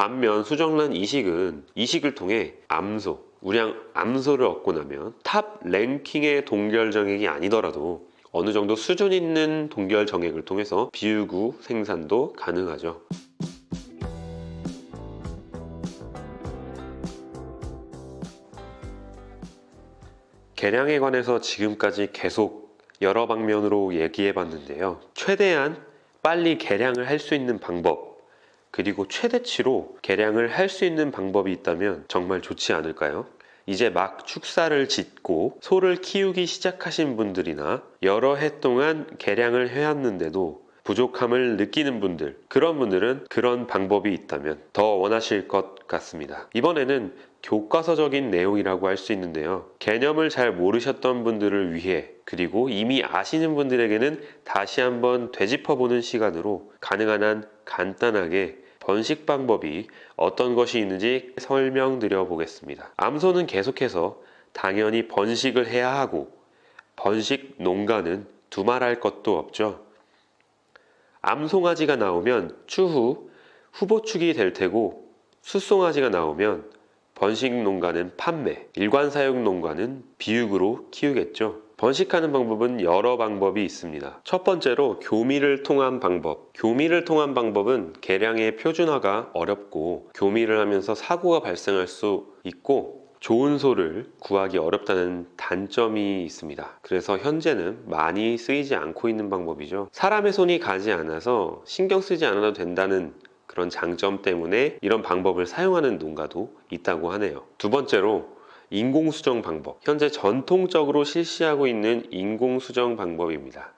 반면 수정란 이식은 이식을 통해 암소, 우량 암소를 얻고 나면 탑 랭킹의 동결 정액이 아니더라도 어느 정도 수준 있는 동결 정액을 통해서 비유구 생산도 가능하죠. 개량에 관해서 지금까지 계속 여러 방면으로 얘기해 봤는데요. 최대한 빨리 개량을 할 수 있는 방법, 그리고 최대치로 개량을 할 수 있는 방법이 있다면 정말 좋지 않을까요? 이제 막 축사를 짓고 소를 키우기 시작하신 분들이나 여러 해 동안 개량을 해왔는데도 부족함을 느끼는 분들, 그런 분들은 그런 방법이 있다면 더 원하실 것 같습니다. 이번에는 교과서적인 내용이라고 할 수 있는데요. 개념을 잘 모르셨던 분들을 위해, 그리고 이미 아시는 분들에게는 다시 한번 되짚어보는 시간으로 가능한 한 간단하게 번식 방법이 어떤 것이 있는지 설명드려 보겠습니다. 암소는 계속해서 당연히 번식을 해야 하고, 번식 농가는 두말할 것도 없죠. 암송아지가 나오면 추후 후보축이 될 테고, 숫송아지가 나오면 번식 농가는 판매, 일관 사육 농가는 비육으로 키우겠죠. 번식하는 방법은 여러 방법이 있습니다. 첫 번째로 교미를 통한 방법. 교미를 통한 방법은 개량의 표준화가 어렵고 교미를 하면서 사고가 발생할 수 있고 좋은 소를 구하기 어렵다는 단점이 있습니다. 그래서 현재는 많이 쓰이지 않고 있는 방법이죠. 사람의 손이 가지 않아서 신경 쓰지 않아도 된다는 그런 장점 때문에 이런 방법을 사용하는 농가도 있다고 하네요. 두 번째로 인공수정 방법. 현재 전통적으로 실시하고 있는 인공수정 방법입니다.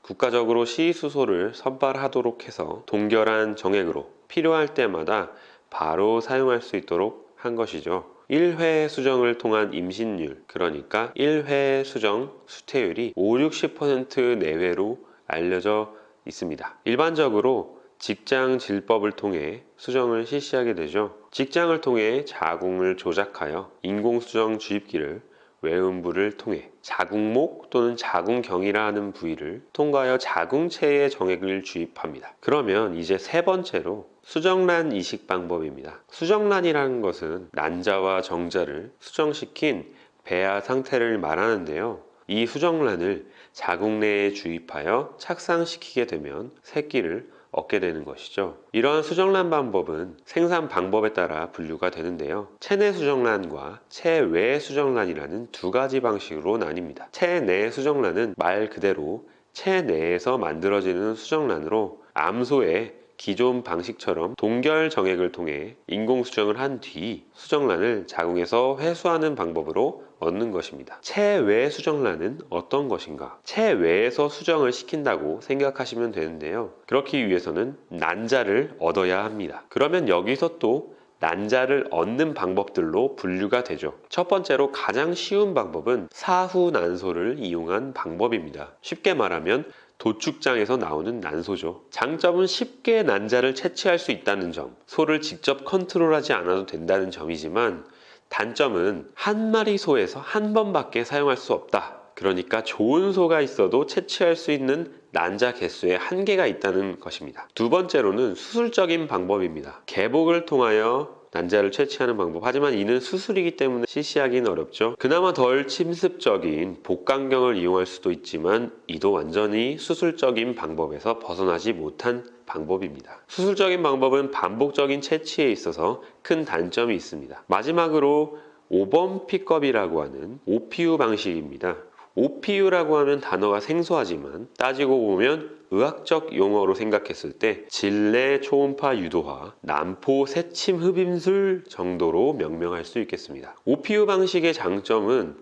국가적으로 시수소를 선발하도록 해서 동결한 정액으로 필요할 때마다 바로 사용할 수 있도록 한 것이죠. 1회 수정을 통한 임신율, 그러니까 1회 수정 수태율이 50-60% 내외로 알려져 있습니다. 일반적으로 직장 질법을 통해 수정을 실시하게 되죠. 직장을 통해 자궁을 조작하여 인공수정 주입기를 외음부를 통해 자궁목 또는 자궁경이라 하는 부위를 통과하여 자궁체에 정액을 주입합니다. 그러면 이제 세 번째로 수정란 이식 방법입니다. 수정란이라는 것은 난자와 정자를 수정시킨 배아 상태를 말하는데요. 이 수정란을 자궁 내에 주입하여 착상시키게 되면 새끼를 얻게 되는 것이죠. 이러한 수정란 방법은 생산 방법에 따라 분류가 되는데요. 체내 수정란과 체외 수정란이라는 두 가지 방식으로 나뉩니다. 체내 수정란은 말 그대로 체내에서 만들어지는 수정란으로 암소의 기존 방식처럼 동결 정액을 통해 인공수정을 한 뒤 수정란을 자궁에서 회수하는 방법으로 얻는 것입니다. 체외 수정란은 어떤 것인가? 체외에서 수정을 시킨다고 생각하시면 되는데요. 그렇기 위해서는 난자를 얻어야 합니다. 그러면 여기서 또 난자를 얻는 방법들로 분류가 되죠. 첫 번째로 가장 쉬운 방법은 사후 난소를 이용한 방법입니다. 쉽게 말하면 도축장에서 나오는 난소죠. 장점은 쉽게 난자를 채취할 수 있다는 점, 소를 직접 컨트롤하지 않아도 된다는 점이지만 단점은 한 마리 소에서 한 번밖에 사용할 수 없다. 그러니까 좋은 소가 있어도 채취할 수 있는 난자 개수에 한계가 있다는 것입니다. 두 번째로는 수술적인 방법입니다. 개복을 통하여 난자를 채취하는 방법. 하지만 이는 수술이기 때문에 실시하기는 어렵죠. 그나마 덜 침습적인 복강경을 이용할 수도 있지만 이도 완전히 수술적인 방법에서 벗어나지 못한 방법입니다. 수술적인 방법은 반복적인 채취에 있어서 큰 단점이 있습니다. 마지막으로 5번 픽업이라고 하는 OPU 방식입니다. OPU라고 하면 단어가 생소하지만 따지고 보면 의학적 용어로 생각했을 때 질내 초음파 유도화, 난포 새침 흡임술 정도로 명명할 수 있겠습니다. OPU 방식의 장점은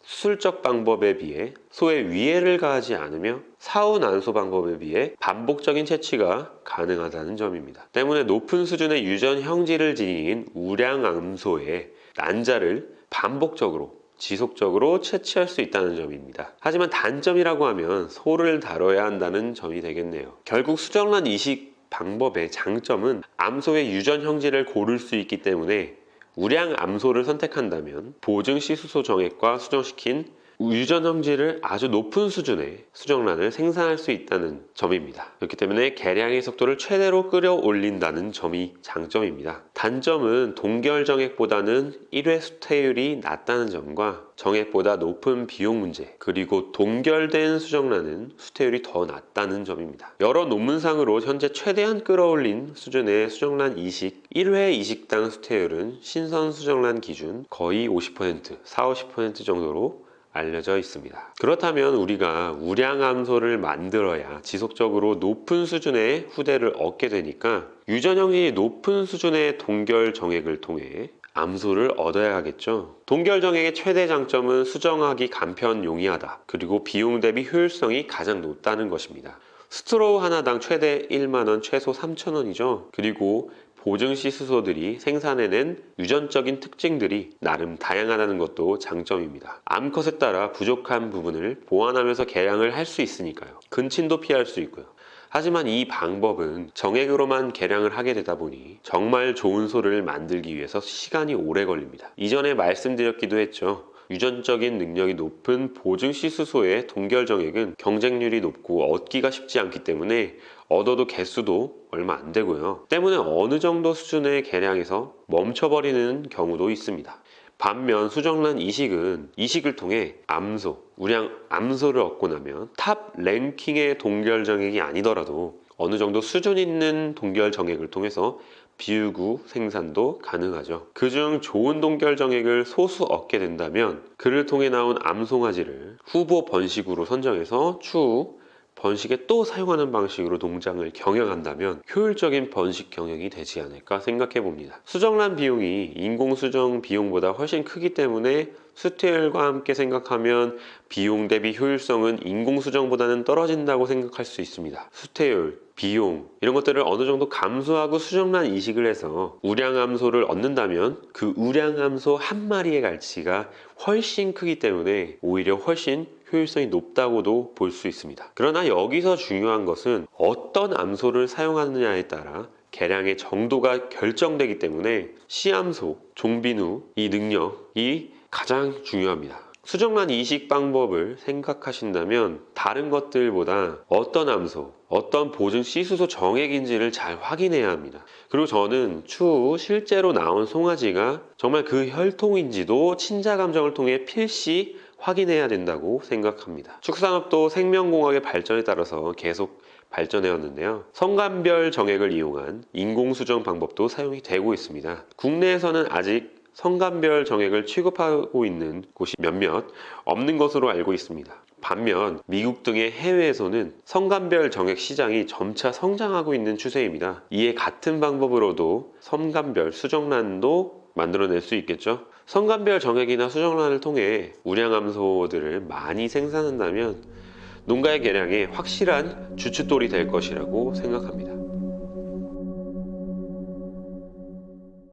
수술적 방법에 비해 소에 위해를 가하지 않으며 사후 난소 방법에 비해 반복적인 채취가 가능하다는 점입니다. 때문에 높은 수준의 유전 형질을 지닌 우량 암소의 난자를 반복적으로 지속적으로 채취할 수 있다는 점입니다. 하지만 단점이라고 하면 소를 다뤄야 한다는 점이 되겠네요. 결국 수정란 이식 방법의 장점은 암소의 유전 형질을 고를 수 있기 때문에 우량 암소를 선택한다면 보증 시수소 정액과 수정시킨 유전형질을 아주 높은 수준의 수정란을 생산할 수 있다는 점입니다. 그렇기 때문에 개량의 속도를 최대로 끌어올린다는 점이 장점입니다. 단점은 동결정액보다는 1회 수태율이 낮다는 점과 정액보다 높은 비용 문제, 그리고 동결된 수정란은 수태율이 더 낮다는 점입니다. 여러 논문상으로 현재 최대한 끌어올린 수준의 수정란 이식 1회 이식당 수태율은 신선 수정란 기준 거의 50%, 40~50% 정도로 알려져 있습니다. 그렇다면 우리가 우량암소를 만들어야 지속적으로 높은 수준의 후대를 얻게 되니까 유전형이 높은 수준의 동결 정액을 통해 암소를 얻어야겠죠. 동결 정액의 최대 장점은 수정하기 간편 용이하다. 그리고 비용 대비 효율성이 가장 높다는 것입니다. 스트로우 하나당 최대 1만원, 최소 3,000원이죠. 그리고 보증시 수소들이 생산해낸 유전적인 특징들이 나름 다양하다는 것도 장점입니다. 암컷에 따라 부족한 부분을 보완하면서 개량을 할 수 있으니까요. 근친도 피할 수 있고요. 하지만 이 방법은 정액으로만 개량을 하게 되다 보니 정말 좋은 소를 만들기 위해서 시간이 오래 걸립니다. 이전에 말씀드렸기도 했죠. 유전적인 능력이 높은 보증시 수소의 동결 정액은 경쟁률이 높고 얻기가 쉽지 않기 때문에 얻어도 개수도 얼마 안 되고요. 때문에 어느 정도 수준의 개량에서 멈춰버리는 경우도 있습니다. 반면 수정란 이식은 이식을 통해 암소, 우량 암소를 얻고 나면 탑 랭킹의 동결 정액이 아니더라도 어느 정도 수준 있는 동결 정액을 통해서 비유구 생산도 가능하죠. 그중 좋은 동결 정액을 소수 얻게 된다면 그를 통해 나온 암송아지를 후보 번식으로 선정해서 추후 번식에 또 사용하는 방식으로 농장을 경영한다면 효율적인 번식 경영이 되지 않을까 생각해 봅니다. 수정란 비용이 인공수정 비용보다 훨씬 크기 때문에 수태율과 함께 생각하면 비용 대비 효율성은 인공수정보다는 떨어진다고 생각할 수 있습니다. 수태율, 비용 이런 것들을 어느 정도 감수하고 수정란 이식을 해서 우량암소를 얻는다면 그 우량암소 한 마리의 가치가 훨씬 크기 때문에 오히려 훨씬 효율성이 높다고도 볼 수 있습니다. 그러나 여기서 중요한 것은 어떤 암소를 사용하느냐에 따라 개량의 정도가 결정되기 때문에 시암소, 종빈후 이 능력이 가장 중요합니다. 수정란 이식 방법을 생각하신다면 다른 것들보다 어떤 암소, 어떤 보증 C수소 정액인지를 잘 확인해야 합니다. 그리고 저는 추후 실제로 나온 송아지가 정말 그 혈통인지도 친자 감정을 통해 필시 확인해야 된다고 생각합니다. 축산업도 생명공학의 발전에 따라서 계속 발전해 왔는데요. 성감별 정액을 이용한 인공수정 방법도 사용이 되고 있습니다. 국내에서는 아직 성감별 정액을 취급하고 있는 곳이 몇몇 없는 것으로 알고 있습니다. 반면 미국 등의 해외에서는 성감별 정액 시장이 점차 성장하고 있는 추세입니다. 이에 같은 방법으로도 성감별 수정란도 만들어낼 수 있겠죠. 성감별 정액이나 수정란을 통해 우량암소들을 많이 생산한다면 농가의 개량에 확실한 주춧돌이 될 것이라고 생각합니다.